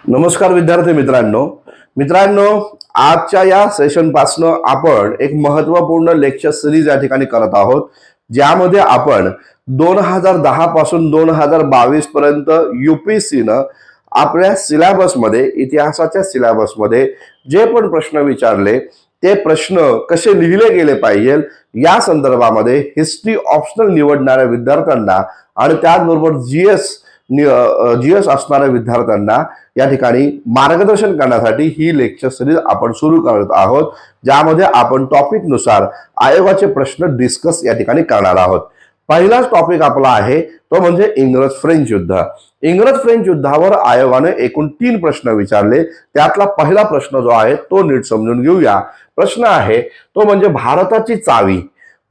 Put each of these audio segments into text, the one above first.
नमस्कार विद्यार्थी मित्रांनो आजच्या या सेशन पासनं आपण एक महत्वपूर्ण लेक्चर सिरीज या ठिकाणी करत आहोत, ज्यामध्ये आपण 2010 पासून 2022 पर्यंत UPSCनं आपल्या सिलेबसमध्ये, इतिहासाच्या सिलेबसमध्ये जे पण प्रश्न विचारले ते प्रश्न कसे लिहिले गेले पाहिजे या संदर्भामध्ये हिस्ट्री ऑप्शनल निवडणाऱ्या विद्यार्थ्यांना आणि त्याचबरोबर जीएस असणाऱ्या विद्यार्थ्यांना या ठिकाणी मार्गदर्शन करण्यासाठी ही लेक्चर सिरीज आपण सुरू करत आहोत, ज्यामध्ये आपण टॉपिक नुसार आयोगाचे प्रश्न डिस्कस या ठिकाणी करणार आहोत। पहिलाच टॉपिक आपला आहे तो म्हणजे इंग्रज फ्रेंच युद्ध। इंग्रज फ्रेंच युद्धावर आयोगाने एकूण 3 प्रश्न विचारले। त्यातला पहिला प्रश्न जो आहे तो नीट समजून घेऊया। प्रश्न आहे तो म्हणजे भारताची चावी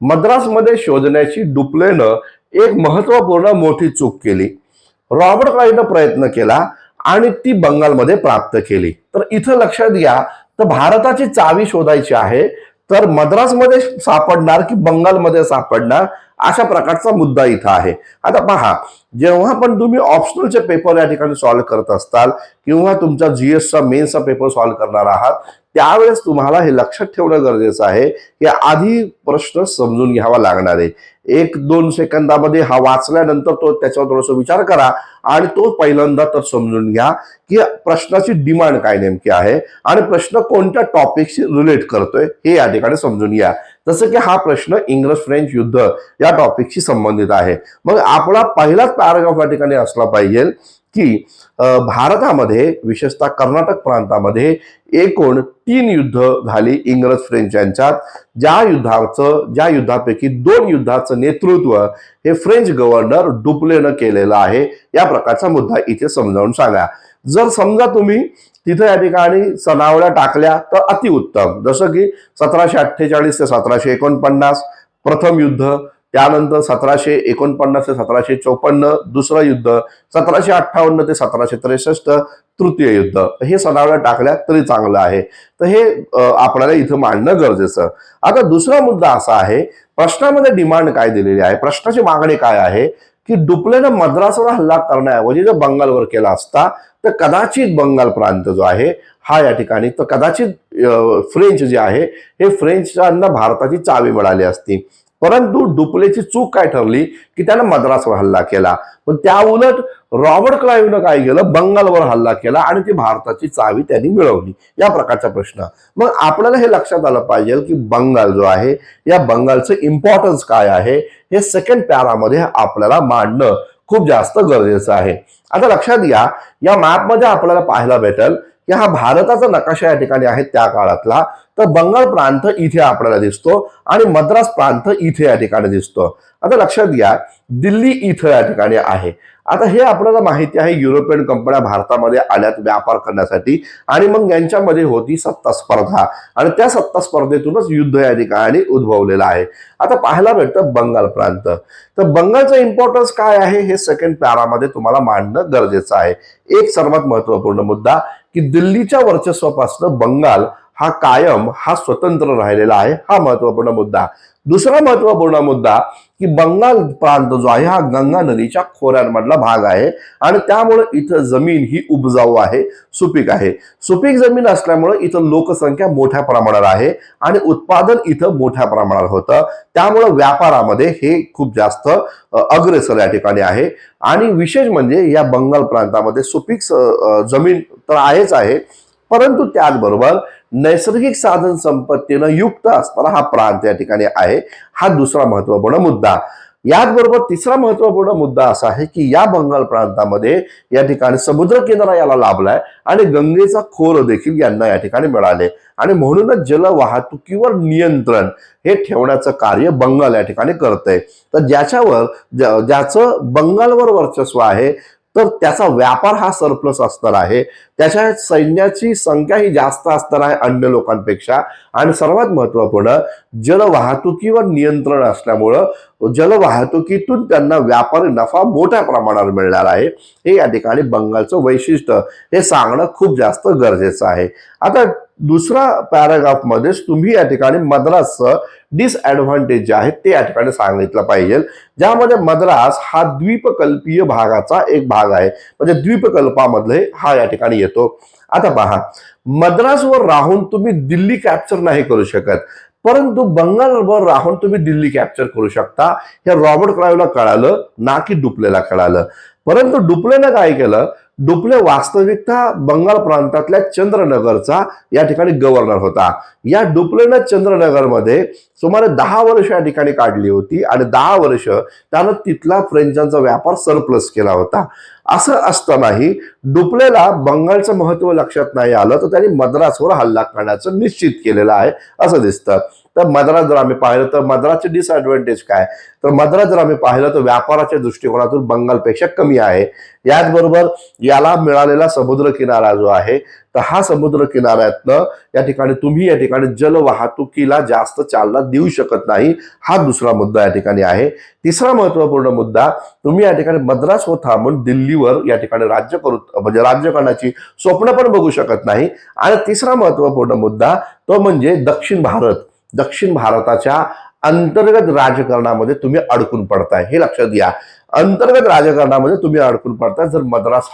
मद्रासमध्ये शोधण्याची डुप्लेनं एक महत्वपूर्ण मोठी चूक केली। रॉबर्ट क्लाइव्हने प्रयत्न केला आणि ती बंगालमध्ये प्राप्त केली। तर इथं लक्षात घ्या, तर भारताची चावी शोधायची आहे तर मद्रासमध्ये सापडणार की बंगालमध्ये सापडणार अशा प्रकारचा मुद्दा इथं आहे। आता पहा, जेव्हा पण तुम्ही ऑप्शनलचे पेपर या ठिकाणी सॉल्व्ह करत असताल किंवा तुमचा जीएसचा मेन्सचा पेपर सॉल्व्ह करणार आहात, त्यावेळेस तुम्हाला हे लक्षात ठेवणं गरजेचं आहे की आधी प्रश्न समजून घ्यावा लागणार आहे। 1-2 सेकंदामध्ये हा वाचल्यानंतर तो त्याच्यावर थोडासा विचार करा आणि तो पहिल्यांदा तर समजून घ्या की प्रश्नाची डिमांड काय नेमकी आहे आणि प्रश्न कोणत्या टॉपिकशी रिलेट करतोय हे या ठिकाणी समजून घ्या। जसं की हा प्रश्न इंग्रज फ्रेंच युद्ध या टॉपिकशी संबंधित आहे। मग आपला पहिलाच पॅराग्राफ या ठिकाणी असला पाहिजे की भारतामध्ये विशेषतः कर्नाटक प्रांतामध्ये एकूण 3 युद्ध झाली इंग्रज फ्रेंच यांच्यात, ज्या युद्धापैकी 2 युद्धाचं नेतृत्व हे फ्रेंच गव्हर्नर डुप्लेनं केलेलं आहे। या प्रकारचा मुद्दा इथे समजावून सांगा। जर समजा तुम्ही तिथे या ठिकाणी सनावल्या टाकल्या तर अतिउत्तम, जसं की 1748 ते 1749 प्रथम युद्ध, त्यानंतर 1749 ते 1754 दुसरं युद्ध, 1758 ते 1763 तृतीय युद्ध, हे सनावल्या टाकल्या तरी चांगलं आहे। तर हे आपल्याला इथं मांडणं गरजेचं। आता दुसरा मुद्दा असा आहे, प्रश्नामध्ये डिमांड काय दिलेली आहे, प्रश्नाची मागणी काय आहे की डुप्लेनं मद्रासवर हल्ला करण्याऐवजी जर बंगालवर केला असता तर कदाचित बंगाल प्रांत जो आहे हा या ठिकाणी, तर कदाचित फ्रेंच जे आहे हे फ्रेंचांना भारताची चावी मिळाली असती। परंतु डुप्लेची चूक काय ठरली की त्यानं मद्रासवर हल्ला केला, पण त्या उलट रॉबर्ट क्लाइव्हनं काय केलं, बंगालवर हल्ला केला आणि ती भारताची चावी त्यांनी मिळवली। या प्रकारचा प्रश्न। मग आपल्याला हे लक्षात आलं पाहिजे की बंगाल जो आहे या बंगालचं इम्पॉर्टन्स काय आहे हे सेकंड पॅरामध्ये आपल्याला मांडणं खूप जास्त गरजेचं आहे। आता लक्षात घ्या, या मॅपमध्ये आपल्याला पाहायला भेटेल की हा भारताचा नकाशा या ठिकाणी आहे त्या काळातला, तर बंगाल प्रांत इथे आपल्याला दिसतो आणि मद्रास प्रांत इथे या ठिकाणी दिसतो। आता लक्षात घ्या, दिल्ली इथं या ठिकाणी आहे। आता हे आपल्याला माहिती आहे, युरोपियन कंपन्या भारतामध्ये आल्यात व्यापार करण्यासाठी आणि मग यांच्यामध्ये होती सत्ता स्पर्धा आणि त्या सत्ता स्पर्धेतूनच युद्ध या ठिकाणी उद्भवलेलं आहे। आता पाहायला भेटतं बंगाल प्रांत, तर बंगालचा इम्पॉर्टन्स काय आहे हे सेकंड पॅरामध्ये तुम्हाला मांडणं गरजेचं आहे। एक सर्वात महत्वपूर्ण मुद्दा की दिल्लीच्या वर्चस्वापासून बंगाल हा कायम हा स्वतंत्र राहिलेला आहे, हा महत्वपूर्ण मुद्दा। दुसरा महत्वपूर्ण मुद्दा की बंगाल प्रांत जो आहे हा गंगा नदीच्या खोऱ्यांमधला भाग आहे आणि त्यामुळे इथं जमीन ही उपजाऊ आहे, सुपीक आहे। सुपीक जमीन असल्यामुळे इथं लोकसंख्या मोठ्या प्रमाणावर आहे आणि उत्पादन इथं मोठ्या प्रमाणावर होतं, त्यामुळे व्यापारामध्ये हे खूप जास्त अग्रेसर या ठिकाणी आहे। आणि विशेष म्हणजे या बंगाल प्रांतामध्ये सुपीक जमीन तर आहेच आहे, परंतु त्याचबरोबर नैसर्गिक साधन संपत्तीनं युक्त असणारा हा प्रांत या ठिकाणी आहे। हा दुसरा महत्वपूर्ण मुद्दा। याचबरोबर तिसरा महत्वपूर्ण मुद्दा असा आहे की या बंगाल प्रांतामध्ये या ठिकाणी समुद्र किनारा याला लाभलाय आणि गंगेचा खोर देखील यांना या ठिकाणी मिळाले आणि म्हणूनच जल वाहतुकीवर नियंत्रण हे ठेवण्याचं कार्य बंगाल या ठिकाणी करतंय। तर ज्याचं बंगालवर वर्चस्व आहे तर त्याचा व्यापार हा सरप्लस असणार आहे, त्याच्या सैन्याची संख्या ही जास्त असणार आहे अन्य लोकांपेक्षा आणि सर्वात महत्वपूर्ण जलवाहतुकीवर नियंत्रण असल्यामुळं जलवाहतुकीतून त्यांना व्यापारी नफा मोठ्या प्रमाणावर मिळणार आहे। हे या ठिकाणी बंगालचं वैशिष्ट्य हे सांगणं खूप जास्त गरजेचं आहे। आता दुसरा पॅराग्राफ मध्ये तुम्ही या ठिकाणी मद्रासचं डिसएडव्हान्टेज जे आहेत ते या ठिकाणी सांगितलं पाहिजे, ज्यामध्ये मद्रास हा द्वीपकल्पीय भागाचा एक भाग आहे, म्हणजे द्वीपकल्पामधले हा या ठिकाणी येतो. आता पहा, मद्रासवर राहून तुम्ही दिल्ली कॅप्चर नाही करू शकत, परंतु बंगालवर राहून तुम्ही दिल्ली कॅप्चर करू शकता. हे रॉबर्ट क्लाइव्हला कळालं, ना की डुप्लेला कळालं. परंतु डुप्लेनं काय केलं, डुप्ले वास्तविकता बंगाल प्रांतातल्या चंद्रनगरचा या ठिकाणी गव्हर्नर होता. या डुप्लेनं चंद्रनगरमध्ये सुमारे 10 वर्ष या ठिकाणी काढली होती आणि 10 वर्ष त्यानं तिथला फ्रेंचांचा व्यापार सरप्लस केला होता. असं असतानाही डुप्लेला बंगालचं महत्व लक्षात नाही आलं, तर त्यांनी मद्रासवर हल्ला करण्याचं निश्चित केलेलं आहे असं दिसतं. तर मद्रास जर आम्ही पाहिलं तर मद्रासचे डिसएडव्हान्टेज काय, तर मद्रास जर आम्ही पाहिलं तर व्यापाराच्या दृष्टिकोनातून बंगालपेक्षा कमी आहे. याचबरोबर याला मिळालेला समुद्र किनारा जो आहे, तर हा समुद्र किनाऱ्यातनं या ठिकाणी तुम्ही या ठिकाणी जलवाहतुकीला जास्त चालना देऊ शकत नाही. हा दुसरा मुद्दा या ठिकाणी आहे. तिसरा महत्वपूर्ण मुद्दा, तुम्ही या ठिकाणी मद्रासवर थांबून दिल्लीवर या ठिकाणी राज्य करू म्हणजे राज्य करण्याची स्वप्न पण बघू शकत नाही. आणि तिसरा महत्वपूर्ण मुद्दा तो म्हणजे दक्षिण भारताच्या अंतर्गत राजकारणामध्ये तुम्ही अडकून पडताय, हे लक्षात घ्या. अंतर्गत राजकारणामध्ये तुम्ही अडकून पडताय जर मद्रास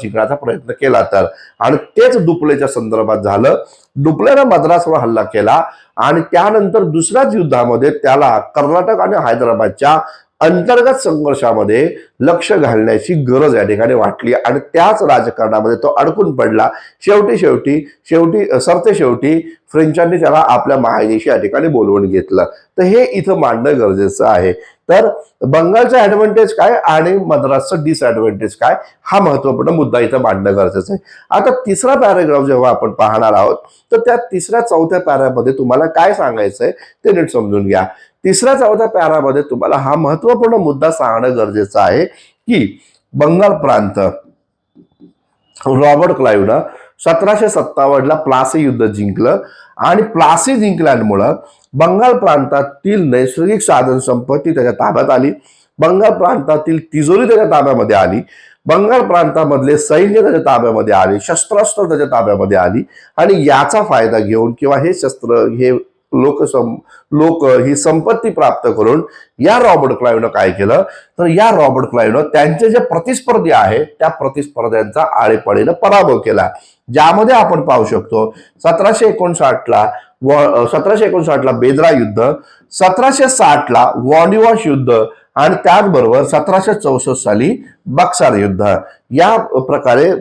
जिंकण्याचा प्रयत्न केला तर. आणि तेच डुप्लेच्या संदर्भात झालं. डुप्लेनं मद्रासवर हल्ला केला आणि त्यानंतर दुसऱ्याच युद्धामध्ये त्याला कर्नाटक आणि हैदराबादच्या अंतर्गत संघर्षामध्ये लक्ष घालण्याची गरज या ठिकाणी वाटली आणि त्याच राजकारणामध्ये तो अडकून पडला. शेवटी फ्रेंचांनी त्याला आपल्या मायदेशी या ठिकाणी बोलवून घेतलं. तर हे इथं मांडणं गरजेचं आहे. तर बंगालचा ऍडव्हान्टेज काय आणि मद्रासचं डिसएडव्हान्टेज काय, हा महत्वपूर्ण मुद्दा इथं मांडणं गरजेचं आहे. आता तिसरा पॅराग्राफ जेव्हा आपण पाहणार आहोत, तर त्या तिसऱ्या चौथ्या पॅरामध्ये तुम्हाला काय सांगायचंय ते नीट समजून घ्या. तिसऱ्या चौथ्या पॅरामध्ये तुम्हाला हा महत्वपूर्ण मुद्दा सांगणं गरजेचं आहे की बंगाल प्रांत रॉबर्ट क्लाइव्हनं 1757 प्लासी युद्ध जिंकलं आणि प्लासी जिंकल्यामुळं बंगाल प्रांतातील नैसर्गिक साधन संपत्ती त्याच्या ताब्यात आली. बंगाल प्रांतातील तिजोरी त्याच्या ताब्यामध्ये आली. बंगाल प्रांतामधले सैन्य त्याच्या ताब्यामध्ये आले, शस्त्रास्त्र त्याच्या ताब्यामध्ये आली. आणि याचा फायदा घेऊन किंवा हे शस्त्र हे लोक ही संपत्ती प्राप्त करून या रॉबर्ट क्लाइव्हनं काय केलं, तर या रॉबर्ट क्लाइव्हनं त्यांचे जे प्रतिस्पर्धी आहे त्या प्रतिस्पर्ध्यांचा आळेपळीनं पराभव केला. ज्यामध्ये आपण पाहू शकतो 1759ला बेद्रा युद्ध, 1760ला वॉन्डिवॉश युद्ध आणि त्याचबरोबर 1764 साली बक्सार युद्ध. या प्रकारे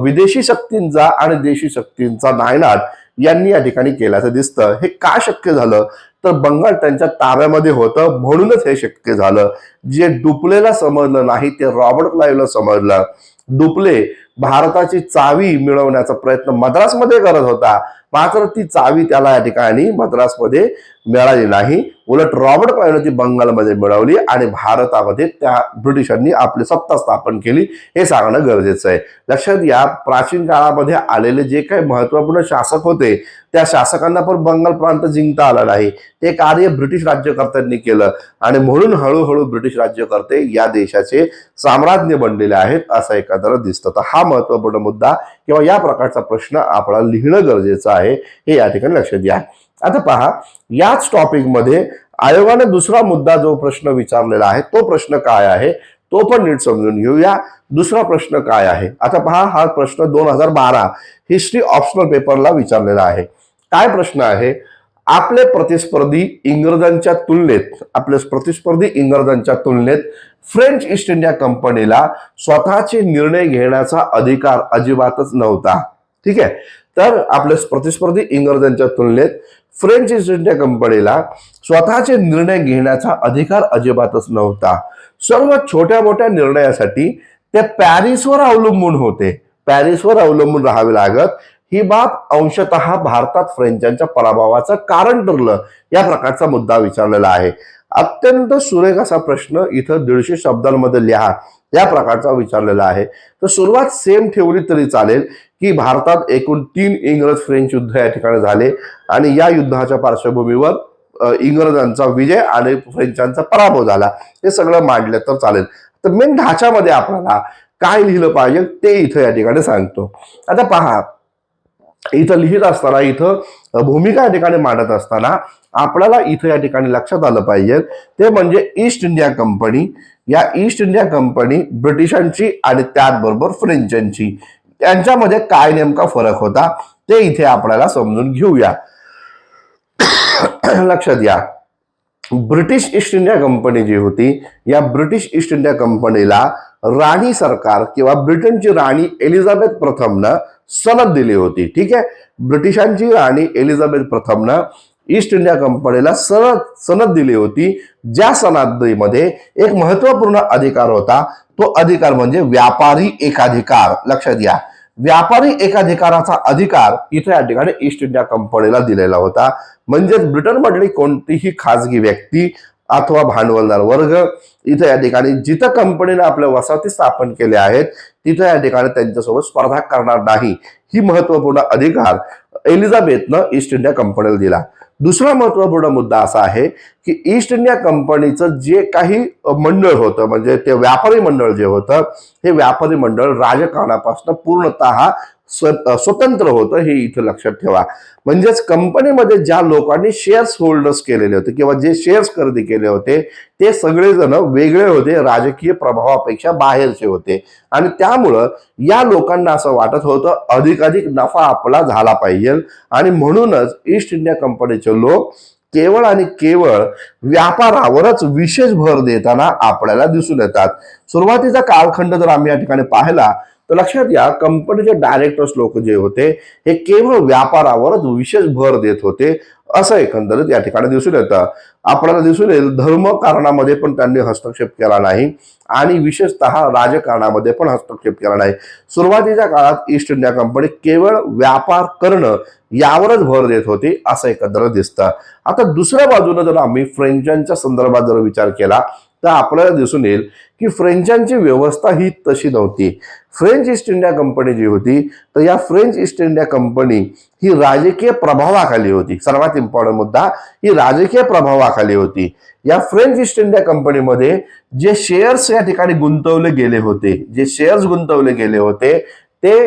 विदेशी शक्तींचा आणि देशी शक्तींचा नायनाट यांनी या ठिकाणी केल्याचं दिसतं. हे का शक्य झालं, तर बंगाल त्यांच्या ताब्यामध्ये होतं म्हणूनच हे शक्य झालं. जे डुप्लेला समजलं नाही ते रॉबर्ट क्लाइव्हला समजलं. डुप्ले भारताची चावी मिळवण्याचा प्रयत्न मद्रासमध्ये करत होता, मात्र ती चावी त्याला या ठिकाणी मद्रासमध्ये मिळाली नाही. उलट रॉबर्ट क्लाइव्हने ती बंगालमध्ये मिळवली आणि भारतामध्ये त्या ब्रिटिशांनी आपली सत्ता स्थापन केली, हे सांगणं गरजेचं आहे. लक्षात घ्या, प्राचीन काळामध्ये आलेले जे काही महत्वपूर्ण शासक होते त्या शासकांना पण बंगाल प्रांत जिंकता आला नाही. ते कार्य ब्रिटिश राज्यकर्त्यांनी केलं आणि म्हणून हळूहळू ब्रिटिश राज्यकर्ते या देशाचे साम्राज्य बनलेले आहेत असं एकंदर दिसतं. तर हा महत्वपूर्ण मुद्दा किंवा या प्रकारचा प्रश्न आपल्याला लिहिणं गरजेचं आहे, हे या ठिकाणी लक्षात घ्या. आता पहा, याच टॉपिकमध्ये आयोगाने दुसरा मुद्दा जो प्रश्न विचारलेला आहे तो प्रश्न काय आहे तो पण नीट समजून घेऊया. दुसरा प्रश्न काय आहे, आता पहा, हा प्रश्न 2012 हिस्ट्री ऑप्शनल पेपरला विचारलेला आहे. काय प्रश्न आहे, आपले प्रतिस्पर्धी इंग्रजांच्या तुलनेत फ्रेंच ईस्ट इंडिया कंपनीला स्वतःचे निर्णय घेण्याचा अधिकार अजिबातच नव्हता. ठीक आहे, तर आपले प्रतिस्पर्धी इंग्रजांच्या तुलनेत फ्रेंच ईस्ट इंडिया कंपनीला स्वतःचे निर्णय घेण्याचा अधिकार अजिबातच नव्हता. सर्व छोट्या मोठ्या निर्णयासाठी ते पॅरिसवर अवलंबून राहावे लागत. ही बाब अंशतः भारतात फ्रेंचांच्या पराभवाचं कारण ठरलं. या प्रकारचा मुद्दा विचारलेला आहे. अत्यंत सुरेख असा प्रश्न इथं 150 शब्दांमध्ये लिहा या प्रकारचा विचारलेला आहे. तर सुरुवात सेम ठेवली तरी चालेल की भारतात एकूण 3 इंग्रज फ्रेंच युद्ध या ठिकाणी झाले आणि या युद्धाच्या पार्श्वभूमीवर इंग्रजांचा विजय आणि फ्रेंचांचा पराभव झाला, हे सगळं मांडलं तर चालेल. तर मेन ढाच्यामध्ये आपल्याला काय लिहिलं पाहिजे ते इथं या ठिकाणी सांगतो. आता पहा, इथं लिहित असताना, इथं भूमिका या ठिकाणी मांडत असताना आपल्याला इथं या ठिकाणी लक्षात आलं पाहिजे ते म्हणजे ईस्ट इंडिया कंपनी. या ईस्ट इंडिया कंपनी ब्रिटिशांची आणि त्याचबरोबर फ्रेंचांची, त्यांच्यामध्ये काय नेमका फरक होता ते इथे आपल्याला समजून घेऊया. लक्षात घ्या, ब्रिटिश ईस्ट इंडिया कंपनी जी होती, या ब्रिटिश ईस्ट इंडिया कंपनीला राणी सरकार किंवा ब्रिटनची राणी एलिझाबेथ प्रथमनं सनद दिली होती. ठीक आहे, ब्रिटिशांची राणी एलिझाबेथ प्रथमनं ईस्ट इंडिया कंपनीला सनद दिली होती, ज्या सनदीमध्ये एक महत्वपूर्ण अधिकार होता. तो अधिकार म्हणजे व्यापारी एकाधिकार. लक्षात घ्या, व्यापारी एकाधिकाराचा अधिकार इथे या ठिकाणी ईस्ट इंडिया कंपनीला दिलेला होता. म्हणजेच ब्रिटनमधली कोणतीही खाजगी व्यक्ती अथवा भांडवलदार वर्ग इथे या ठिकाणी जिथं कंपनीने आपल्या वसाहती स्थापन केल्या आहेत तिथं या ठिकाणी त्यांच्यासोबत स्पर्धा करणार नाही, ही महत्वपूर्ण अधिकार एलिझाबेथनं ईस्ट इंडिया कंपनीला दिला. दुसरा महत्वपूर्ण मुद्दा असा आहे की ईस्ट इंडिया कंपनीचं जे काही मंडळ होतं, म्हणजे ते व्यापारी मंडळ जे होतं, हे व्यापारी मंडळ राजकारणापासून पूर्णतः स्वतंत्र होतं, हे इथं लक्षात ठेवा. म्हणजेच कंपनीमध्ये ज्या लोकांनी शेअर्स होल्डर्स केलेले होते किंवा जे शेअर्स खरेदी केले होते ते सगळेजण वेगळे होते, राजकीय प्रभावापेक्षा बाहेरचे होते. आणि त्यामुळं या लोकांना असं वाटत होतं अधिकाधिक नफा आपला झाला पाहिजे, आणि म्हणूनच ईस्ट इंडिया कंपनीचे लोक केवळ आणि केवळ व्यापारावरच विशेष भर देताना आपल्याला दिसून येतात. सुरुवातीचा कालखंड जर आम्ही या ठिकाणी पाहिला तर लक्षात घ्या, कंपनीचे डायरेक्टर्स लोक जे होते हे केवळ व्यापारावरच विशेष भर देत होते, असं एकंदरीत या ठिकाणी दिसून येतं. आपल्याला दिसून येईल धर्म कारणामध्ये पण त्यांनी हस्तक्षेप केला नाही आणि विशेषतः राजकारणामध्ये पण हस्तक्षेप केला नाही. सुरुवातीच्या काळात ईस्ट इंडिया कंपनी केवळ व्यापार करणं यावरच भर देत होती, असं एकंदरीत दिसतं. आता दुसऱ्या बाजूने जर आम्ही फ्रेंचांच्या संदर्भात जर विचार केला तर आपल्याला दिसून येईल की फ्रेंचांची व्यवस्था ही तशी नव्हती. फ्रेंच ईस्ट इंडिया कंपनी जी होती, तर या फ्रेंच ईस्ट इंडिया कंपनी ही राजकीय प्रभावाखाली होती. सर्वात इम्पॉर्टंट मुद्दा, ही राजकीय प्रभावाखाली होती. या फ्रेंच ईस्ट इंडिया कंपनीमध्ये जे शेअर्स या ठिकाणी गुंतवले गेले होते, जे शेअर्स गुंतवले गेले होते ते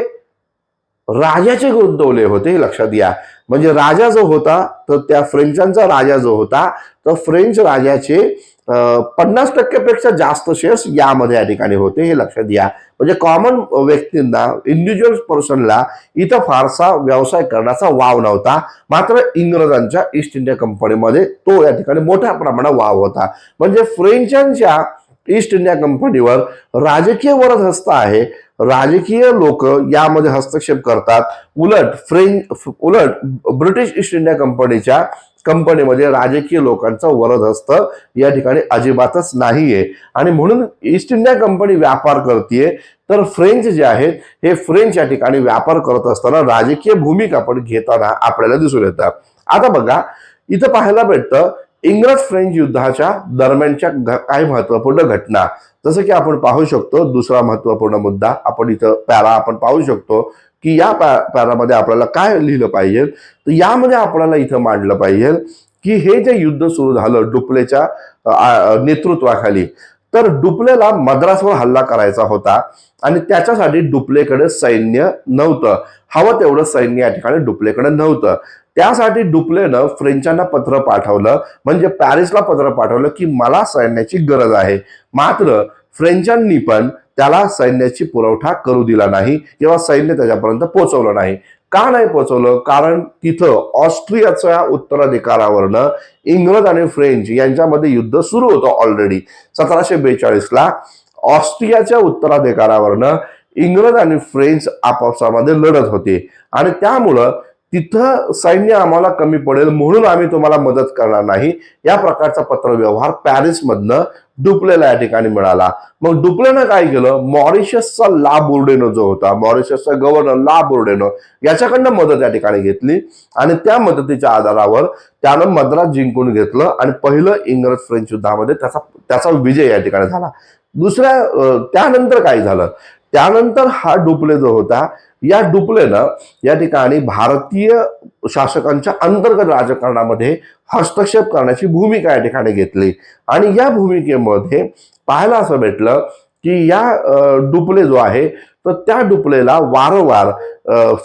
राजाचे गुंतवले होते, हे लक्षात घ्या. म्हणजे राजा जो होता, तर त्या फ्रेंचांचा राजा जो होता, तर फ्रेंच राजाचे 50% पेक्षा जास्त शेअर्स यामध्ये या ठिकाणी होते, हे लक्षात घ्या. म्हणजे कॉमन व्यक्तींना, इंडिव्हिज्युअल पर्सनला इथं फारसा व्यवसाय करण्याचा वाव नव्हता. मात्र इंग्रजांच्या ईस्ट इंडिया कंपनीमध्ये तो या ठिकाणी मोठ्या प्रमाणात वाव होता. म्हणजे फ्रेंचांच्या ईस्ट इंडिया कंपनीवर राजकीय वरदहस्त आहे, राजकीय लोक यामध्ये हस्तक्षेप करतात. उलट ब्रिटिश ईस्ट इंडिया कंपनीमध्ये राजकीय लोकांचा वरदहस्त या ठिकाणी अजिबातच नाहीये. आणि म्हणून ईस्ट इंडिया कंपनी व्यापार करते, तर फ्रेंच जे आहेत हे फ्रेंच या ठिकाणी व्यापार करत असताना राजकीय भूमिका पण घेताना आपल्याला दिसून येतात. आता बघा, इथं पाहायला भेटतं इंग्रज फ्रेंच युद्धाच्या दरम्यानच्या काही महत्वपूर्ण घटना. जसं की आपण पाहू शकतो, दुसरा महत्वपूर्ण मुद्दा आपण इथं आपण पाहू शकतो की या पॅरामध्ये आपल्याला काय लिहिलं पाहिजे, तर यामध्ये आपल्याला इथं मांडलं पाहिजे की हे जे युद्ध सुरू झालं डुप्लेच्या नेतृत्वाखाली, तर डुप्लेला मद्रासवर हल्ला करायचा होता आणि त्याच्यासाठी डुप्लेकडे सैन्य नव्हतं, हवं तेवढं सैन्य या ठिकाणी डुप्लेकडे नव्हतं. त्यासाठी डुप्लेनं फ्रेंचांना पत्र पाठवलं, म्हणजे पॅरिसला पत्र पाठवलं की मला सैन्याची गरज आहे. मात्र फ्रेंचांनी पण त्याला सैन्याची पुरवठा करू दिला नाही किंवा सैन्य त्याच्यापर्यंत पोहोचवलं नाही. का नाही पोहोचवलं? कारण तिथं ऑस्ट्रियाच्या उत्तराधिकारावरनं इंग्रज आणि फ्रेंच यांच्यामध्ये युद्ध सुरू होतं ऑलरेडी. 1742ला ऑस्ट्रियाच्या उत्तराधिकारावरनं इंग्रज आणि फ्रेंच आपापसामध्ये लढत होते आणि त्यामुळं तिथं सैन्य आम्हाला कमी पडेल म्हणून आम्ही तुम्हाला मदत करणार नाही, या प्रकारचा पत्रव्यवहार पॅरिसमधनं डुप्लेला या ठिकाणी मिळाला. मग डुप्लेनं काय केलं, मॉरिशसचा ला बोर्डेनो जो होता, मॉरिशसचा गव्हर्नर ला बोर्डेनो याच्याकडनं मदत या ठिकाणी घेतली आणि त्या मदतीच्या आधारावर त्यानं मद्रास जिंकून घेतलं आणि पहिलं इंग्रज फ्रेंच युद्धामध्ये त्याचा विजय या ठिकाणी झाला. त्यानंतर काय झालं, त्यानंतर हा डुप्ले जो होता, या डुप्लेनं या ठिकाणी भारतीय शासकांच्या अंतर्गत राजकारणामध्ये हस्तक्षेप करण्याची भूमिका या ठिकाणी घेतली आणि या भूमिकेमध्ये पाहायला असं भेटलं की या डुप्ले जो आहे तर त्या डुप्लेला वारंवार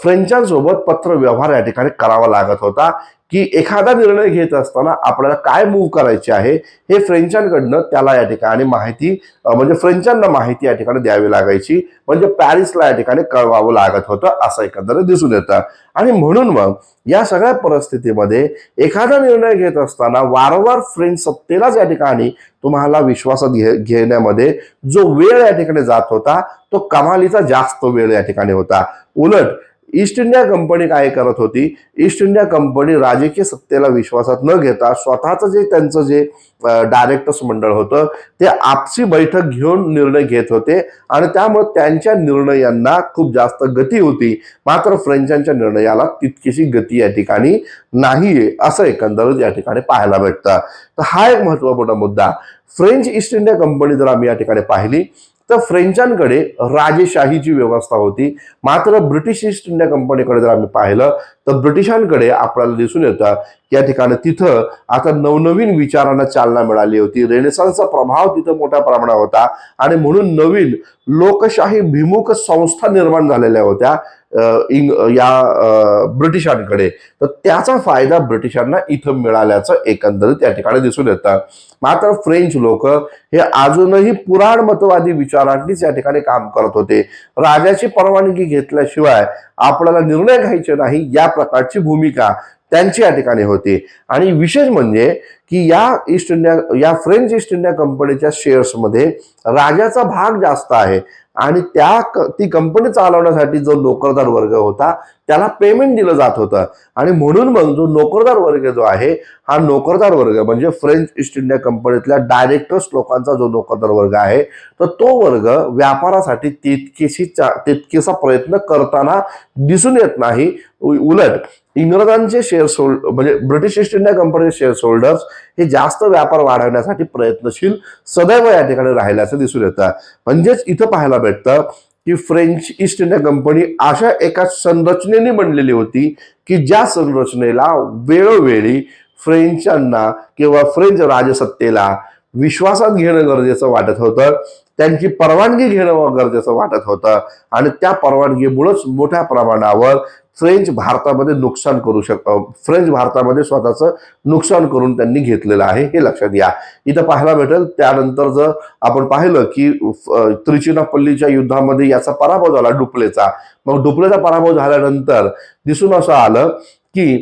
फ्रेंचांसोबत पत्र व्यवहार या ठिकाणी करावा लागत होता की एखादा निर्णय घेत असताना आपल्याला काय मूव्ह करायचे आहे हे फ्रेंचांकडनं त्याला या ठिकाणी माहिती म्हणजे फ्रेंचांना माहिती या ठिकाणी द्यावी लागायची, म्हणजे पॅरिसला या ठिकाणी कळवावं लागत होतं असं एकंदरीत दिसून येतं. आणि म्हणून मग या सगळ्या परिस्थितीमध्ये एखादा निर्णय घेत असताना वारंवार फ्रेंच सत्तेलाच या ठिकाणी तुम्हाला विश्वासात घेण्यामध्ये जो वेळ या ठिकाणी जात होता तो कमालीचा जास्त वेळ या ठिकाणी होता. उलट ईस्ट इंडिया कंपनी काय करत होती, ईस्ट इंडिया कंपनी राजकीय सत्तेला विश्वासात न घेता स्वतःचं जे त्यांचं जे डायरेक्टर्स मंडळ होतं ते आपसी बैठक घेऊन निर्णय घेत होते आणि त्यामुळे त्यांच्या निर्णयांना खूप जास्त गती होती. मात्र फ्रेंचांच्या निर्णयाला तितकीशी गती या ठिकाणी नाहीये असं एकंदरीत या ठिकाणी पाहायला भेटतं. तर हा एक महत्वपूर्ण मुद्दा. फ्रेंच ईस्ट इंडिया कंपनी जर आम्ही या ठिकाणी पाहिली तर फ्रेंचांकडे राजेशाहीची व्यवस्था होती. मात्र ब्रिटिश ईस्ट इंडिया कंपनीकडे जर आम्ही पाहिलं तर ब्रिटिशांकडे आपल्याला दिसून येतं या ठिकाणी तिथं आता नवनवीन विचारांना चालना मिळाली होती. रेनेसान्सचा प्रभाव तिथं मोठ्या प्रमाणात होता आणि म्हणून नवीन लोकशाही भिमुख संस्था निर्माण झालेल्या होत्या ब्रिटिशांकडे. तर त्याचा फायदा ब्रिटिशांना इथं मिळाल्याचं एकंदरीत या ठिकाणी दिसून येतं. मात्र फ्रेंच लोक हे अजूनही पुराणमतवादी विचारांनीच या ठिकाणी काम करत होते. राजाची परवानगी घेतल्याशिवाय आपल्याला निर्णय घ्यायचे नाही या प्रकारची भूमिका त्यांची या ठिकाणी होती. आणि विशेष म्हणजे की या फ्रेंच ईस्ट इंडिया कंपनीच्या शेअर्समध्ये राजाचा भाग जास्त आहे आणि ती कंपनी चालवण्यासाठी जो नोकरदार वर्ग होता त्याला पेमेंट दिलं जात होतं. आणि म्हणून मग जो नोकरदार वर्ग जो आहे हा नोकरदार वर्ग म्हणजे फ्रेंच ईस्ट इंडिया कंपनीतल्या डायरेक्टर्स लोकांचा जो नोकरदार वर्ग आहे तर तो वर्ग व्यापारासाठी तितकेसा प्रयत्न करताना दिसून येत नाही. उलट इंग्रजांचे शेअर्स म्हणजे ब्रिटिश ईस्ट इंडिया कंपनीचे शेअर्स होल्डर्स हे जास्त व्यापार वाढवण्यासाठी प्रयत्नशील सदैव या ठिकाणी राहिल्याचं दिसून येतं. म्हणजेच इथं पाहायला भेटतं की फ्रेंच ईस्ट इंडिया कंपनी अशा एका संरचनेने बनलेली होती की ज्या संरचनेला वेळोवेळी फ्रेंचांना किंवा फ्रेंच राजसत्तेला विश्वासात घेणं गरजेचं वाटत होतं, त्यांची परवानगी घेणं गरजेचं वाटत होतं आणि त्या परवानगीमुळेच मोठ्या प्रमाणावर फ्रेंच भारतामध्ये स्वतःचं नुकसान करून त्यांनी घेतलेलं आहे हे लक्षात घ्या. इथं पाहायला भेटेल. त्यानंतर जर आपण पाहिलं की त्रिचिनापल्लीच्या युद्धामध्ये याचा पराभव झाला डुप्लेचा. मग डुप्लेचा पराभव झाल्यानंतर दिसून असं आलं की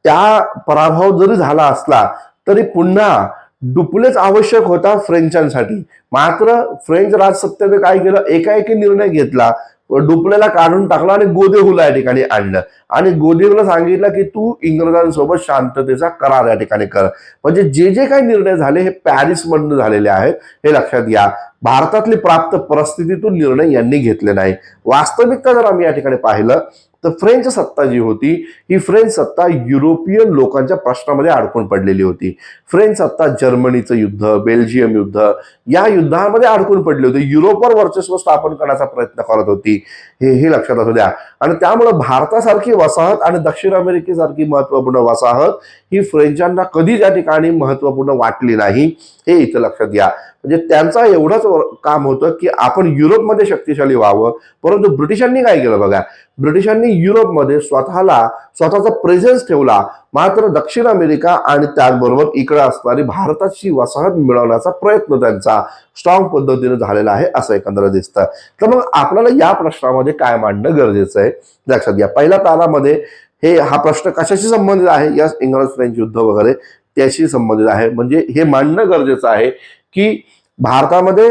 त्या पराभव जरी झाला असला तरी पुन्हा डुप्लेच आवश्यक होता फ्रेंचांसाठी. मात्र फ्रेंच राजसत्तेने काय केलं, एकाएकी निर्णय घेतला, डुप्लेला काढून टाकला आणि गोदेहूला या ठिकाणी आणलं आणि गोदेहूला सांगितलं की तू इंग्रजांसोबत शांततेचा करार या ठिकाणी कर. म्हणजे जे काही निर्णय झाले हे पॅरिस मधून झालेले आहेत हे लक्षात घ्या. भारतातली प्राप्त परिस्थितीतून निर्णय यांनी घेतले नाही. वास्तविकता जर आम्ही या ठिकाणी पाहिलं तर फ्रेंच सत्ता जी होती ही फ्रेंच सत्ता युरोपियन लोकांच्या प्रश्नामध्ये अडकून पडलेली होती. फ्रेंच सत्ता जर्मनीचं युद्ध, बेल्जियम युद्ध या युद्धामध्ये अडकून पडली होती. युरोपवर वर्चस्व स्थापन करण्याचा प्रयत्न करत होती हे लक्षात असू द्या. आणि त्यामुळे भारतासारखी वसाहत आणि दक्षिण अमेरिकेसारखी महत्वपूर्ण वसाहत ही फ्रेंचांना कधीच या ठिकाणी महत्वपूर्ण वाटली नाही हे इथं लक्षात घ्या. म्हणजे त्यांचा एवढंच काम होतं की आपण युरोपमध्ये शक्तिशाली व्हावं. परंतु ब्रिटिशांनी काय केलं बघा, ब्रिटिशांनी युरोपमध्ये स्वतःचा प्रेझेन्स ठेवला. मात्र दक्षिण अमेरिका आणि त्याचबरोबर इकडे असणारी भारताची वसाहत मिळवण्याचा प्रयत्न त्यांचा स्ट्रॉंग पद्धतीने झालेला आहे असं एकंदर दिसतं. तर मग आपल्याला या प्रश्नामध्ये काय मांडणं गरजेचं आहे लक्षात घ्या. पहिल्या तालामध्ये हा प्रश्न कशाशी संबंधित आहे, या इंग्रज फ्रेंच युद्ध वगैरे त्याशी संबंधित आहे. म्हणजे हे मांडणं गरजेचं आहे की भारतामध्ये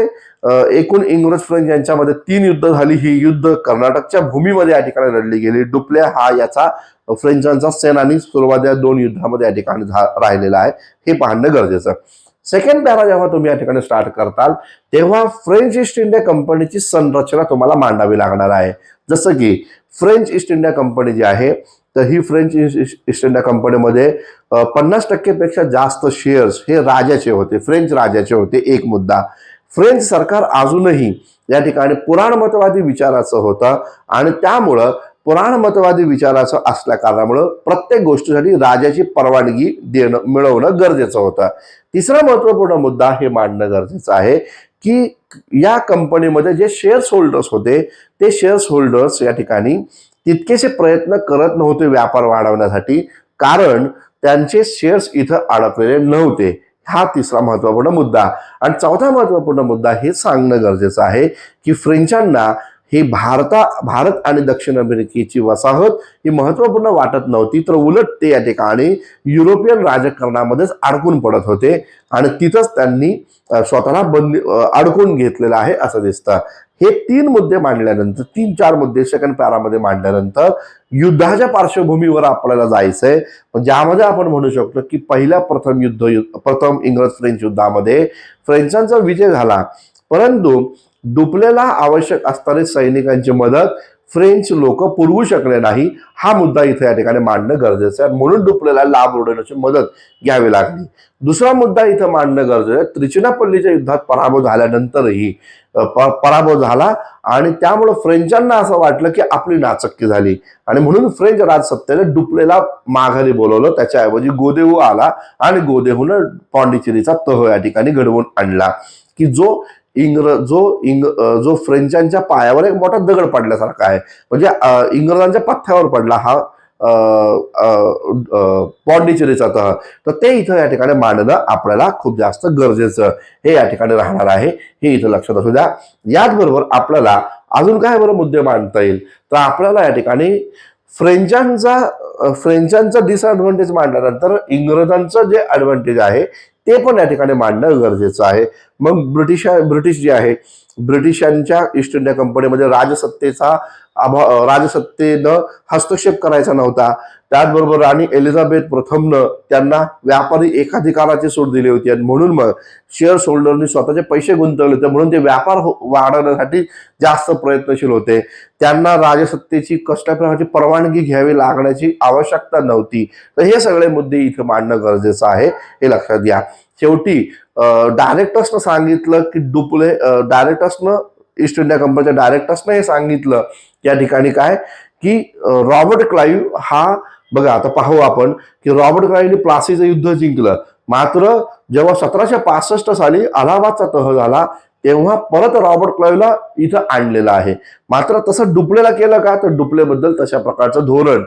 एकूण इंग्रज फ्रेंच यांच्यामध्ये 3 युद्ध झाली. ही युद्ध कर्नाटकच्या भूमीमध्ये या ठिकाणी लढली गेली. डुप्ले हा याचा फ्रेंचांचा सेनानी सुरुवातीच्या 2 युद्धामध्ये या ठिकाणी राहिलेला आहे हे पाहणं गरजेचं. सेकंड पॅरा जेव्हा तुम्ही या ठिकाणी स्टार्ट करताल तेव्हा फ्रेंच ईस्ट इंडिया कंपनीची संरचना तुम्हाला मांडावी लागणार आहे. जसं की फ्रेंच ईस्ट इंडिया कंपनी जी आहे तर ही फ्रेंच ईस्ट इंडिया कंपनीमध्ये 50% पेक्षा जास्त शेअर्स हे राजाचे होते, फ्रेंच राजाचे होते. एक मुद्दा, फ्रेंच सरकार अजूनही या ठिकाणी पुराणमतवादी विचाराचं होतं आणि त्यामुळं पुराणमतवादी विचाराचं असल्या कारणामुळं प्रत्येक गोष्टीसाठी राजाची परवानगी मिळवणं गरजेचं होतं. तिसरा महत्वपूर्ण मुद्दा हे मांडणं गरजेचं आहे की या कंपनीमध्ये जे शेअर्स होल्डर्स होते ते शेअर्स होल्डर्स या ठिकाणी तितकेसे प्रयत्न करत नव्हते व्यापार वाढवण्यासाठी, कारण त्यांचे शेअर्स इथं अडकलेले नव्हते. हा तिसरा महत्वपूर्ण मुद्दा. आणि चौथा महत्वपूर्ण मुद्दा हे सांगणं गरजेचं आहे की फ्रेंचांना ही भारत आणि दक्षिण अमेरिकेची वसाहत ही महत्वपूर्ण वाटत नव्हती, तर उलट ते या ठिकाणी युरोपियन राजकारणामध्येच अडकून पडत होते आणि तिथंच त्यांनी स्वतःला अडकून घेतलेलं आहे असं दिसतं. हे तीन मुद्दे मांडल्यानंतर, 3-4 मुद्दे सेकंड पॅरामध्ये मांडल्यानंतर युद्धाच्या पार्श्वभूमीवर आपल्याला जायचंय, ज्यामध्ये आपण म्हणू शकतो की प्रथम इंग्रज फ्रेंच युद्धामध्ये फ्रेंचांचा विजय झाला, परंतु डुप्लेला आवश्यक असणारी सैनिकांची मदत फ्रेंच लोक पुरवू शकले नाही. हा मुद्दा इथे या ठिकाणी मांडणं गरजेचं आहे, म्हणून डुप्लेला लाभ उडवण्याची मदत घ्यावी लागली. दुसरा मुद्दा इथं मांडणं गरजेचं आहे, त्रिचिनापल्लीच्या युद्धात पराभव झाल्यानंतरही पराभव झाला आणि त्यामुळे फ्रेंचांना असं वाटलं की आपली नाचक्की झाली आणि म्हणून फ्रेंच राजसत्तेने डुप्लेला माघारी बोलवलं. त्याच्याऐवजी गोदेहू आला आणि गोदेहून पॉंडिचेरीचा तह या ठिकाणी घडवून आणला की जो फ्रेंचांच्या पायावर एक मोठा दगड पडल्यासारखा आहे, म्हणजे इंग्रजांच्या पथ्यावर पडला हा पॉंडिचेरीचा तह. तर ते इथं या ठिकाणी मांडणं आपल्याला खूप जास्त गरजेचं हे या ठिकाणी राहणार आहे, हे इथं लक्षात असू द्या. याचबरोबर आपल्याला अजून काय बरं मुद्दे मांडता येईल, तर आपल्याला या ठिकाणी फ्रेंचांचा डिसएडव्हान्टेज मांडल्यानंतर इंग्रजांचं जे ऍडव्हान्टेज आहे ते पण या ठिकाणी मांडणं गरजेचं आहे. मग ब्रिटिश जे आहे, ब्रिटिशांच्या ईस्ट इंडिया कंपनीमध्ये राजसत्तेनं हस्तक्षेप करायचा नव्हता. त्याचबरोबर राणी एलिझाबेथ प्रथमनं त्यांना व्यापारी एकाधिकाराची सूट दिली होती आणि म्हणून मग शेअर्स होल्डरनी स्वतःचे पैसे गुंतवले होते, म्हणून ते व्यापार वाढवण्यासाठी जास्त प्रयत्नशील होते. त्यांना राजसत्तेची कसल्या प्रकारची परवानगी घ्यावी लागण्याची आवश्यकता नव्हती. तर हे सगळे मुद्दे इथे मांडणं गरजेचं आहे, हे लक्षात घ्या. शेवटी डायरेक्टर्सनं सांगितलं की डायरेक्टर्सनं ईस्ट इंडिया कंपनीच्या डायरेक्टर्सनं हे सांगितलं या ठिकाणी काय की रॉबर्ट क्लाईव्ह हा, बघा आता पाहू आपण की रॉबर्ट क्लाईव्हने प्लासीचं युद्ध जिंकलं, मात्र जेव्हा 1765 साली अलाहाबादचा तह झाला तेव्हा परत रॉबर्ट क्लाईव्हला इथं आणलेलं आहे. मात्र तसं डुप्लेला केलं का, तर डुप्लेबद्दल तशा प्रकारचं धोरण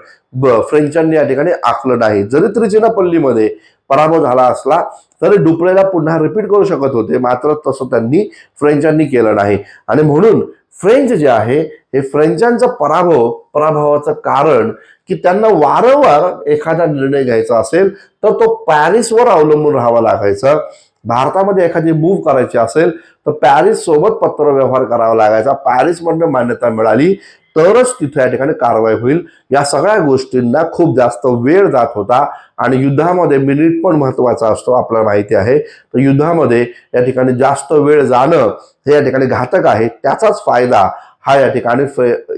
फ्रेंचांनी या ठिकाणी आखलं नाही. जरी त्रिचिनापल्लीमध्ये पराभव झाला असला तरी डुप्लेला पुन्हा रिपीट करू शकत होते, मात्र तसं त्यांनी फ्रेंचांनी केलं नाही. आणि म्हणून फ्रेंच जे आहे हे फ्रेंचांचा पराभवाचं कारण की त्यांना वारंवार एखादा निर्णय घ्यायचा असेल तर तो पॅरिसवर अवलंबून राहावा लागायचा. भारतामध्ये एखादी मूव्ह करायची असेल तर पॅरिस सोबत पत्रव्यवहार करावा लागायचा. पॅरिसमधून मान्यता मिळाली तरच तिथे या ठिकाणी कारवाई होईल. या सगळ्या गोष्टींना खूप जास्त वेळ जात होता आणि युद्धामध्ये मिनिट पण महत्वाचा असतो, आपल्याला माहिती आहे. तर युद्धामध्ये या ठिकाणी जास्त वेळ जाणं हे या ठिकाणी घातक आहे. त्याचाच फायदा हा या ठिकाणी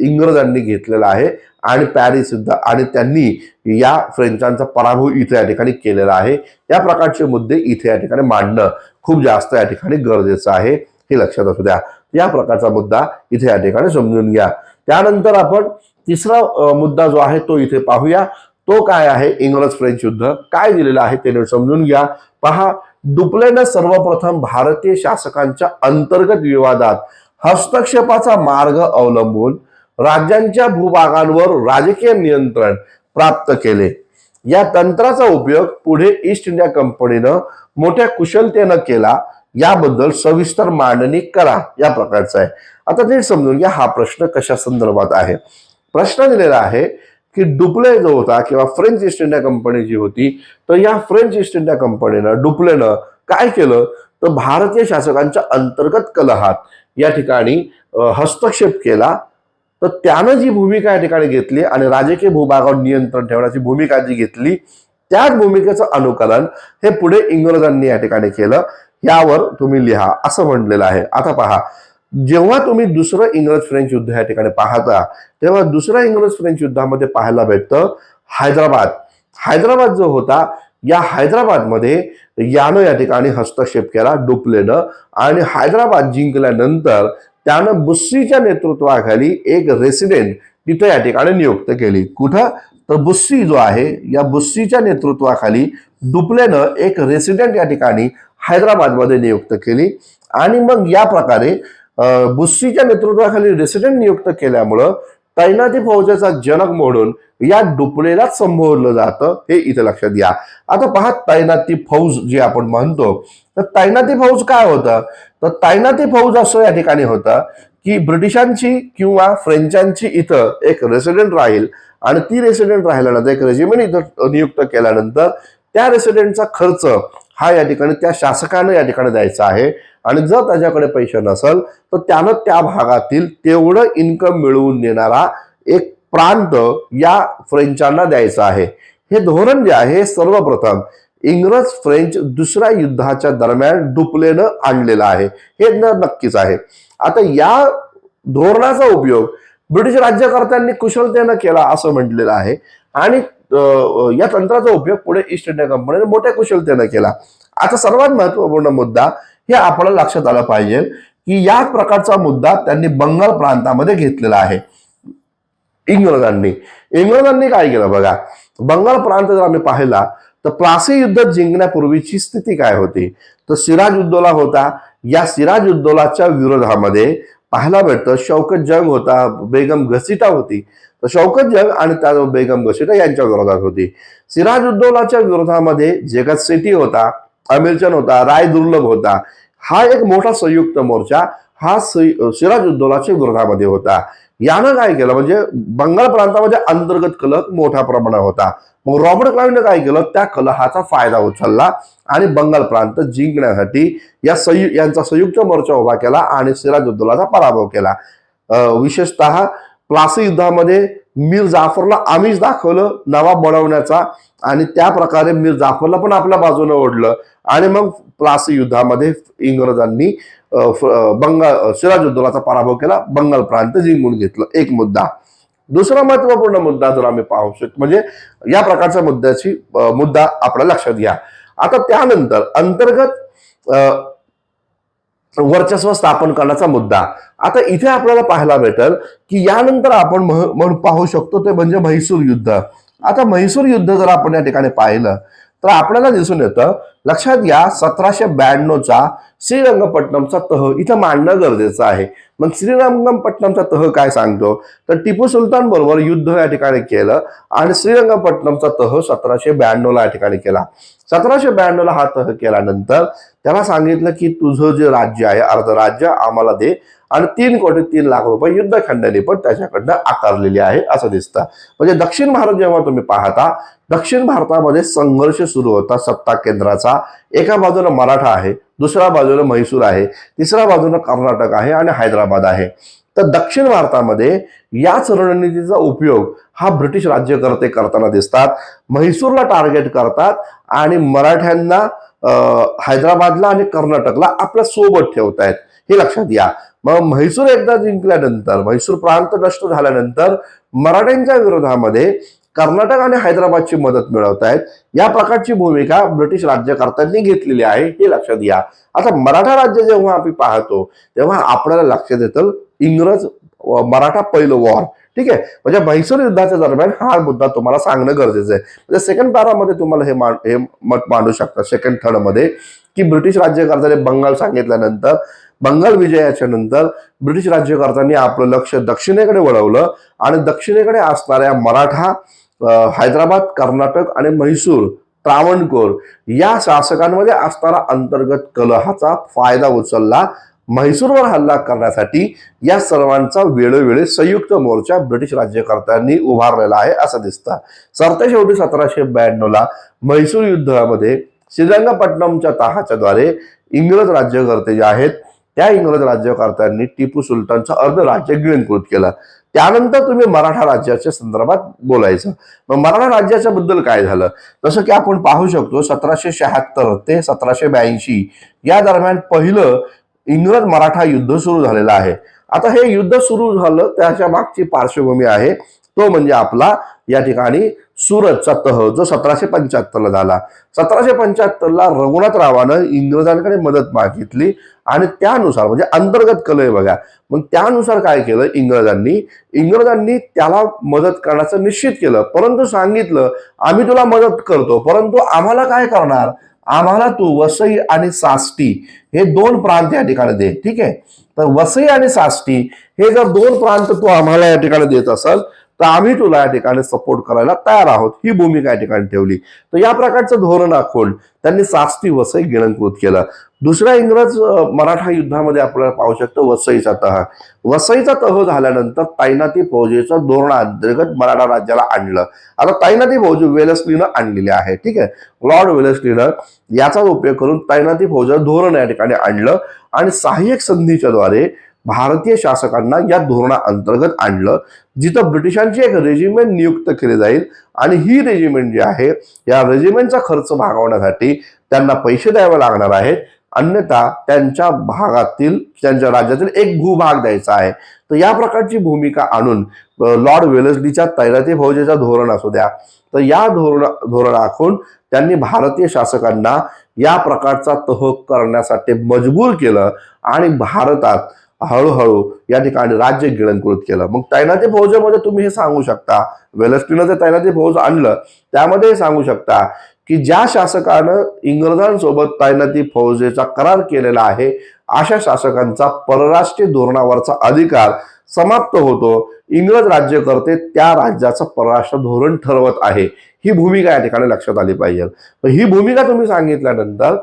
इंग्रजांनी घेतलेला आहे आणि पॅरिस युद्ध आणि त्यांनी या फ्रेंचांचा पराभव इथे या ठिकाणी केलेला आहे. या प्रकारचे मुद्दे इथे या ठिकाणी मांडणं खूप जास्त या ठिकाणी गरजेचं आहे, हे लक्षात असू द्या. या प्रकारचा मुद्दा इथे या ठिकाणी समजून घ्या. त्यानंतर आपण तिसरा मुद्दा जो आहे तो इथे पाहूया. तो काय आहे, इंग्रज फ्रेंच युद्ध काय दिलेलं आहे ते समजून घ्या. पहा, डुप्लेने सर्वप्रथम भारतीय शासकांच्या अंतर्गत विवादात हस्तक्षेपाचा मार्ग अवलंबून राज्यांच्या भूभागांवर राजकीय नियंत्रण प्राप्त केले. या तंत्राचा उपयोग पुढे ईस्ट इंडिया कंपनीनं मोठ्या कुशलतेनं केला. याबद्दल सविस्तर मांडणी करा, या प्रकारचा आहे. आता नीट समजून घ्या हा प्रश्न कशा संदर्भात आहे. प्रश्न दिलेला आहे की डुप्ले जो होता किंवा फ्रेंच ईस्ट इंडिया कंपनी जी होती, तर या फ्रेंच ईस्ट इंडिया कंपनीनं डुप्लेनं काय केलं, तर भारतीय शासकांच्या अंतर्गत कलहात या ठिकाणी हस्तक्षेप केला. तर त्यानं जी भूमिका या ठिकाणी घेतली आणि राजकीय भूभागावर नियंत्रण ठेवण्याची भूमिका जी घेतली, त्याच भूमिकेचं अनुकरण हे पुढे इंग्रजांनी या ठिकाणी केलं. यावर तुम्ही लिहा असं म्हटलेलं आहे. आता पहा, जेव्हा तुम्ही दुसरं इंग्रज फ्रेंच युद्ध या ठिकाणी पाहता तेव्हा दुसऱ्या इंग्रज फ्रेंच युद्धामध्ये पाहायला भेटतं हैदराबाद जो होता, या हैदराबादमध्ये यानं या ठिकाणी हस्तक्षेप केला डुप्लेनं आणि हैदराबाद जिंकल्यानंतर त्यानं बुस्सीच्या नेतृत्वाखाली एक रेसिडेंट तिथे या ठिकाणी नियुक्त केली. कुठं, तर बुस्सी जो आहे या बुस्सीच्या नेतृत्वाखाली डुप्लेनं एक रेसिडेंट या ठिकाणी हैदराबादमध्ये नियुक्त केली आणि मग या प्रकारे बुस्सीच्या नेतृत्वाखाली रेसिडेंट नियुक्त केल्यामुळं तैनाती फौजेचा जनक म्हणून या डुप्लेलाच संबोधलं जातं, हे इथे लक्षात घ्या. आता पहा, तैनाती फौज जी आपण म्हणतो, तर तैनाती फौज काय होतं, तर तैनाती फौज असं या ठिकाणी होतं की ब्रिटिशांची किंवा फ्रेंचांची इथं एक रेसिडेंट राहील आणि ती रेसिडेंट राहिल्यानंतर एक रेजिमेंट इथं नियुक्त केल्यानंतर त्या रेसिडेंटचा खर्च हा या ठिकाणी त्या शासकानं या ठिकाणी द्यायचा आहे आणि जर त्याच्याकडे पैसे नसेल तर त्यानं त्या भागातील तेवढं इन्कम मिळवून देणारा एक प्रांत या फ्रेंचांना द्यायचा आहे. हे धोरण जे आहे सर्वप्रथम इंग्रज फ्रेंच दुसऱ्या युद्धाच्या दरम्यान डुप्लेनं आणलेलं आहे, हे नक्कीच आहे. आता या धोरणाचा उपयोग ब्रिटिश राज्यकर्त्यांनी कुशलतेनं केला असं म्हटलेलं आहे आणि या तंत्राचा उपयोग पुढे ईस्ट इंडिया कंपनीने मोठ्या कुशलतेनं केला. आता सर्वात महत्वपूर्ण मुद्दा हे आपल्याला लक्षात आलं पाहिजे की या प्रकारचा मुद्दा त्यांनी बंगाल प्रांतामध्ये घेतलेला आहे. इंग्रजांनी काय केलं बघा, बंगाल प्रांत जर आम्ही पाहिला तर प्लासी युद्ध जिंकण्यापूर्वीची स्थिती काय होती, तर सिराज उद्दौला होता. या सिराज उद्दौलाच्या विरोधामध्ये पाहायला भेटतं शौकत जंग होता, बेगम घसीटा होती. तर शौकत जंग आणि त्या बेगम घसीटा यांच्या विरोधात होती. सिराज उद्दौलाच्या विरोधामध्ये जगत सेठी होता, अमीरचंद होता, राय दुर्लभ होता. हा एक मोठा संयुक्त मोर्चा हा सिराज उद्दौलाच्या विरोधामध्ये होता. यानं काय केलं, म्हणजे बंगाल प्रांतामध्ये अंतर्गत कलह मोठ्या प्रमाणात होता. मग रॉबर्ट क्लाइव्हने काय केलं, त्या कलहाचा फायदा उचलला आणि बंगाल प्रांत जिंकण्यासाठी यांचा संयुक्त मोर्चा उभा केला आणि सिराज उद्दौलाचा पराभव केला. विशेषतः प्लासी युद्धामध्ये मीर जाफरला आमिष दाखवलं नवाब बनवण्याचा आणि त्या प्रकारे मीर जाफरला पण आपल्या बाजूने ओढलं आणि मग प्लासी युद्धामध्ये इंग्रजांनी सिराज उद्दौलाचा पराभव केला, बंगाल प्रांत जिंकून घेतलं. एक मुद्दा. दुसरा महत्वपूर्ण मुद्दा जर आम्ही पाहू शकतो म्हणजे या प्रकारच्या मुद्दा आपल्याला लक्षात घ्या. आता त्यानंतर अंतर्गत वर्चस्व स्थापन करण्याचा मुद्दा. आता इथे आपल्याला पाहायला भेटेल की यानंतर आपण पाहू शकतो ते म्हणजे म्हैसूर युद्ध. आता म्हैसूर युद्ध जर आपण या ठिकाणी पाहिलं तर आपल्याला दिसून येतं, लक्षात घ्या 1792चा श्रीरंगपट्टणमचा तह इथं मांडणं गरजेचं आहे. मग श्रीरंगपट्टणमचा तह काय सांगतो, तर टिपू सुलतान बरोबर युद्ध या ठिकाणी केलं आणि श्रीरंगपट्टणमचा तह 1792ला या ठिकाणी केला. 1792ला हा तह केल्यानंतर त्याला सांगितलं की तुझं जे राज्य आहे अर्ध राज्य आम्हाला दे आणि 3,03,00,000 रुपये युद्ध खंडणी पण त्याच्याकडनं आकारलेली आहे असं दिसतं. म्हणजे दक्षिण भारत जेव्हा तुम्ही पाहता, दक्षिण भारतामध्ये संघर्ष सुरू होता सत्ता केंद्राचा. एका बाजूला मराठा आहे, दुसऱ्या बाजूला म्हैसूर आहे, तिसऱ्या बाजूला कर्नाटक आहे आणि हैदराबाद आहे. तर दक्षिण भारतामध्ये याच रणनीतीचा उपयोग हा ब्रिटिश राज्यकर्ते करताना दिसतात. म्हैसूरला टार्गेट करतात आणि मराठ्यांना हैदराबादला आणि कर्नाटकला आपल्या सोबत ठेवतायत, हे लक्षात घ्या. मग म्हैसूर एकदा जिंकल्यानंतर, म्हैसूर प्रांत नष्ट झाल्यानंतर मराठ्यांच्या विरोधामध्ये कर्नाटक आणि हैदराबादची मदत मिळवतायत. या प्रकारची भूमिका ब्रिटिश राज्यकर्त्यांनी घेतलेली आहे, हे लक्षात घ्या. आता मराठा राज्य जेव्हा आपण पाहतो तेव्हा आपल्याला लक्षात येतं इंग्रज मराठा पहिलं वॉर. ठीक आहे, म्हणजे म्हैसूर युद्धाच्या दरम्यान हा मुद्दा तुम्हाला सांगणं गरजेचं आहे. म्हणजे सेकंड पॅरामध्ये तुम्हाला हे मत मांडू शकता सेकंड थर्ड मध्ये की ब्रिटिश राज्यकर्त्यांनी बंगाल सांगितल्यानंतर, बंगाल विजयाच्या नंतर ब्रिटिश राज्यकर्त्यांनी आपलं लक्ष दक्षिणेकडे वळवलं आणि दक्षिणेकडे असणाऱ्या मराठा, हैदराबाद, कर्नाटक आणि म्हैसूर, त्रावणकोर या शासकांमध्ये असणारा अंतर्गत कलहाचा फायदा उचलला. म्हैसूरवर हल्ला करण्यासाठी या सर्वांचा वेळोवेळी संयुक्त मोर्चा ब्रिटिश राज्यकर्त्यांनी उभारलेला आहे असं दिसतं. सरतेशेवटी 1792ला म्हैसूर युद्धामध्ये श्रीरंगपट्टणमच्या तहाच्या द्वारे इंग्रज राज्यकर्ते जे आहेत त्या इंग्रज राज्यकर्त्यांनी टिपू सुलतानचं अर्ध राज्य गिळंकृत केलं. त्यानंतर तुम्ही मराठा राज्याच्या संदर्भात बोलायचं. मग मराठा राज्याच्या बद्दल काय झालं, जसं की आपण पाहू शकतो 1776 ते 1782 या दरम्यान पहिलं इंग्रज मराठा युद्ध सुरू झालेलं आहे. आता हे युद्ध सुरू झालं त्याच्या मागची पार्श्वभूमी आहे तो म्हणजे आपला या ठिकाणी सुरतचा तह जो 1775ला झाला. 1775ला रघुनाथरावानं इंग्रजांकडे मदत मागितली आणि त्यानुसार म्हणजे अंतर्गत कलह बघा, मग त्यानुसार काय केलं इंग्रजांनी त्याला मदत करण्याचं निश्चित केलं, परंतु सांगितलं आम्ही तुला मदत करतो परंतु आम्हाला काय करणार, आम्हाला तू वसई आणि साष्टी हे दोन प्रांत या ठिकाणी दे. ठीक आहे, तर वसई आणि साष्टी हे जर दोन प्रांत तू आम्हाला या ठिकाणी देत असाल तर आम्ही तुला या ठिकाणी सपोर्ट करायला तयार आहोत, ही भूमिका या ठिकाणी ठेवली. तर या प्रकारचं धोरण आखून त्यांनी साष्टी वसई गिळंकृत केलं. दुसऱ्या इंग्रज मराठा युद्धामध्ये आपल्याला पाहू शकतो वसईचा तह. वसईचा तह झाल्यानंतर तैनाती फौजेचं धोरणाअंतर्गत मराठा राज्याला आणलं. आता तैनाती फौज वेलस्लीनं आणलेली आहे. ठीक आहे, लॉर्ड वेलस्लीनं याचा उपयोग करून तैनाती फौजेचं धोरण या ठिकाणी आणलं आणि सहाय्यक संधीच्या द्वारे भारतीय शासकांना या धोरणाअंतर्गत आणलं, जिथं ब्रिटिशांची एक रेजिमेंट नियुक्त केली जाईल आणि ही रेजिमेंट जी आहे या रेजिमेंटचा खर्च भागवण्यासाठी त्यांना पैसे द्यावे लागणार आहेत, अन्यथा त्यांच्या भागातील त्यांच्या राज्यातील एक भूभाग द्यायचा आहे. तर या प्रकारची भूमिका आणून लॉर्ड वेलस्लीच्या तैनाती फौजेचा धोरण असू द्या, तर या धोरण आखून त्यांनी भारतीय शासकांना या प्रकारचा तह करण्यासाठी मजबूर केलं आणि भारतात हळूहळू या ठिकाणी राज्य गिळंकृत केलं. मग तैनाती फौजेमध्ये तुम्ही हे सांगू शकता, वेलस्लीनं जे तैनाती फौज आणलं त्यामध्ये हे सांगू शकता की ज्या शासकानं इंग्रजांसोबत तैनाती फौजेचा करार केलेला आहे अशा शासकांचा परराष्ट्रीय धोरणावरचा अधिकार समाप्त होतो. इंग्रज राज्यकर्ते त्या राज्याचं परराष्ट्र धोरण ठरवत आहे, ही भूमिका या ठिकाणी लक्षात आली पाहिजे. ही भूमिका तुम्ही सांगितल्यानंतर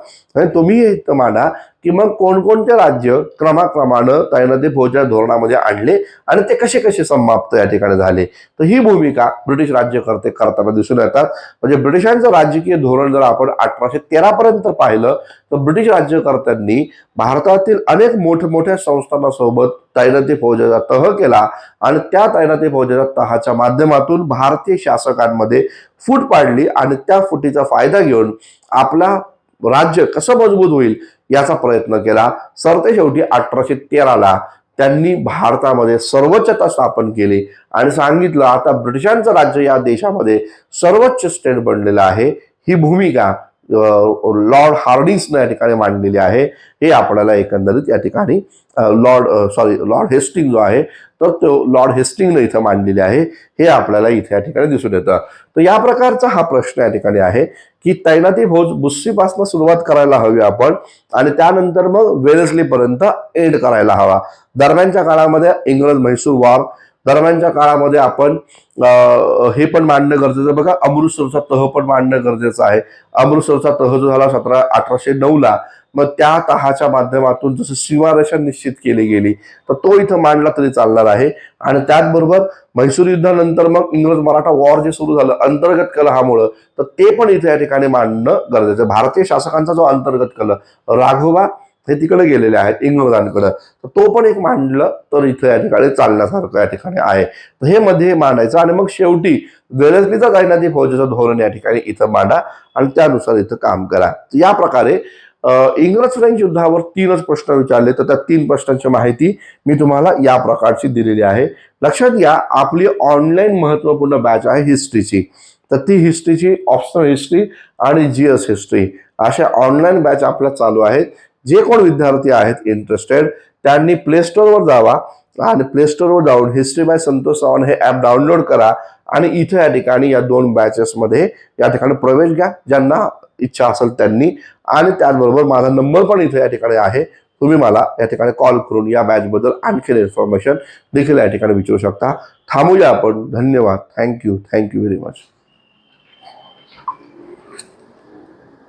तुम्ही हे मांडा की मग कोणकोणते राज्य क्रमाक्रमानं तैनाती फौजेच्या धोरणामध्ये आणले आणि ते कसे कसे समाप्त या ठिकाणी झाले. तर ही भूमिका ब्रिटिश राज्यकर्ते करताना दिसून येतात. म्हणजे ब्रिटिशांचं राजकीय धोरण जर आपण 1813 पर्यंत पाहिलं तर ब्रिटिश राज्यकर्त्यांनी भारतातील अनेक मोठमोठ्या संस्थानासोबत तैनाती फौजेचा तह केला आणि त्या तैनाती फौजेच्या तहाच्या माध्यमातून भारतीय शासकांमध्ये फूट पाडली आणि त्या फुटीचा फायदा घेऊन आपला राज्य कसं मजबूत होईल याचा प्रयत्न केला. सरते शेवटी 1813ला त्यांनी भारतामध्ये सर्वोच्चता स्थापन केली आणि सांगितलं आता ब्रिटिशांचं राज्य या देशामध्ये सर्वोच्च स्टेट बनलेलं आहे. ही भूमिका लॉर्ड हार्डिंग्सने या ठिकाणी मांडलेली आहे. हे आपल्याला एकंदरीत या ठिकाणी लॉर्ड हेस्टिंग जो आहे तर तो लॉर्ड हेस्टिंगने इथं मांडलेले आहे, हे आपल्याला इथे या ठिकाणी दिसून येतं. तर या प्रकारचा हा प्रश्न या ठिकाणी आहे की तैनाती फौज बुस्सीपासून सुरुवात करायला हवी आपण आणि त्यानंतर मग वेलेस्ली पर्यंत एंड करायला हवा. दरम्यानच्या काळामध्ये इंग्रज म्हैसूर वॉर, दरम्यानच्या काळामध्ये आपण हे पण मांडणं गरजेचं बघा, अमृतसरचा तह पण मांडणं गरजेचं आहे. अमृतसरचा तह जो झाला 1809ला, मग त्या तहाच्या माध्यमातून जसं सीमारेषा निश्चित केली गेली तर तो इथं मांडला तरी चालणार आहे. आणि त्याचबरोबर म्हैसूर युद्धानंतर मग इंग्रज मराठा वॉर जे सुरू झालं अंतर्गत कलहामुळं, तर ते पण इथे या ठिकाणी मांडणं गरजेचं. भारतीय शासकांचा जो अंतर्गत कलह, राघोबा हे तिकडे गेलेले आहेत इंग्रजांकडे, तर तो पण एक मांडलं तर इथं या ठिकाणी चालण्यासारखं या ठिकाणी आहे. तर हे मध्ये मांडायचं आणि मग शेवटी वेलेस्लीचा तैनाती फौजेचं धोरण या ठिकाणी इथं मांडा आणि त्यानुसार इथं काम करा. या प्रकारे इंग्रज फ्रेंच युद्धावर 3च प्रश्न विचारले, तर त्या 3 प्रश्नांची माहिती मी तुम्हाला या प्रकारची दिलेली आहे. लक्षात घ्या, आपली ऑनलाईन महत्वपूर्ण बॅच आहे हिस्ट्रीची. तर ती हिस्ट्रीची ऑप्शनल हिस्ट्री आणि जीएस हिस्ट्री अशा ऑनलाईन बॅच आपल्या चालू आहेत. जे कोण विद्यार्थी आहेत इंटरेस्टेड त्यांनी प्ले स्टोअरवर जावा आणि प्ले स्टोअरवर जाऊन हिस्ट्री बाय संतोष चव्हाण हे ॲप डाउनलोड करा आणि इथे या ठिकाणी या 2 बॅचेसमध्ये या ठिकाणी प्रवेश घ्या ज्यांना इच्छा असेल त्यांनी. आणि त्याचबरोबर माझा नंबर पण इथे या ठिकाणी आहे, तुम्ही मला या ठिकाणी कॉल करून या बॅचबद्दल आणखी इन्फॉर्मेशन देखील या ठिकाणी विचारू शकता. थांबूया आपण. धन्यवाद. Thank you very much.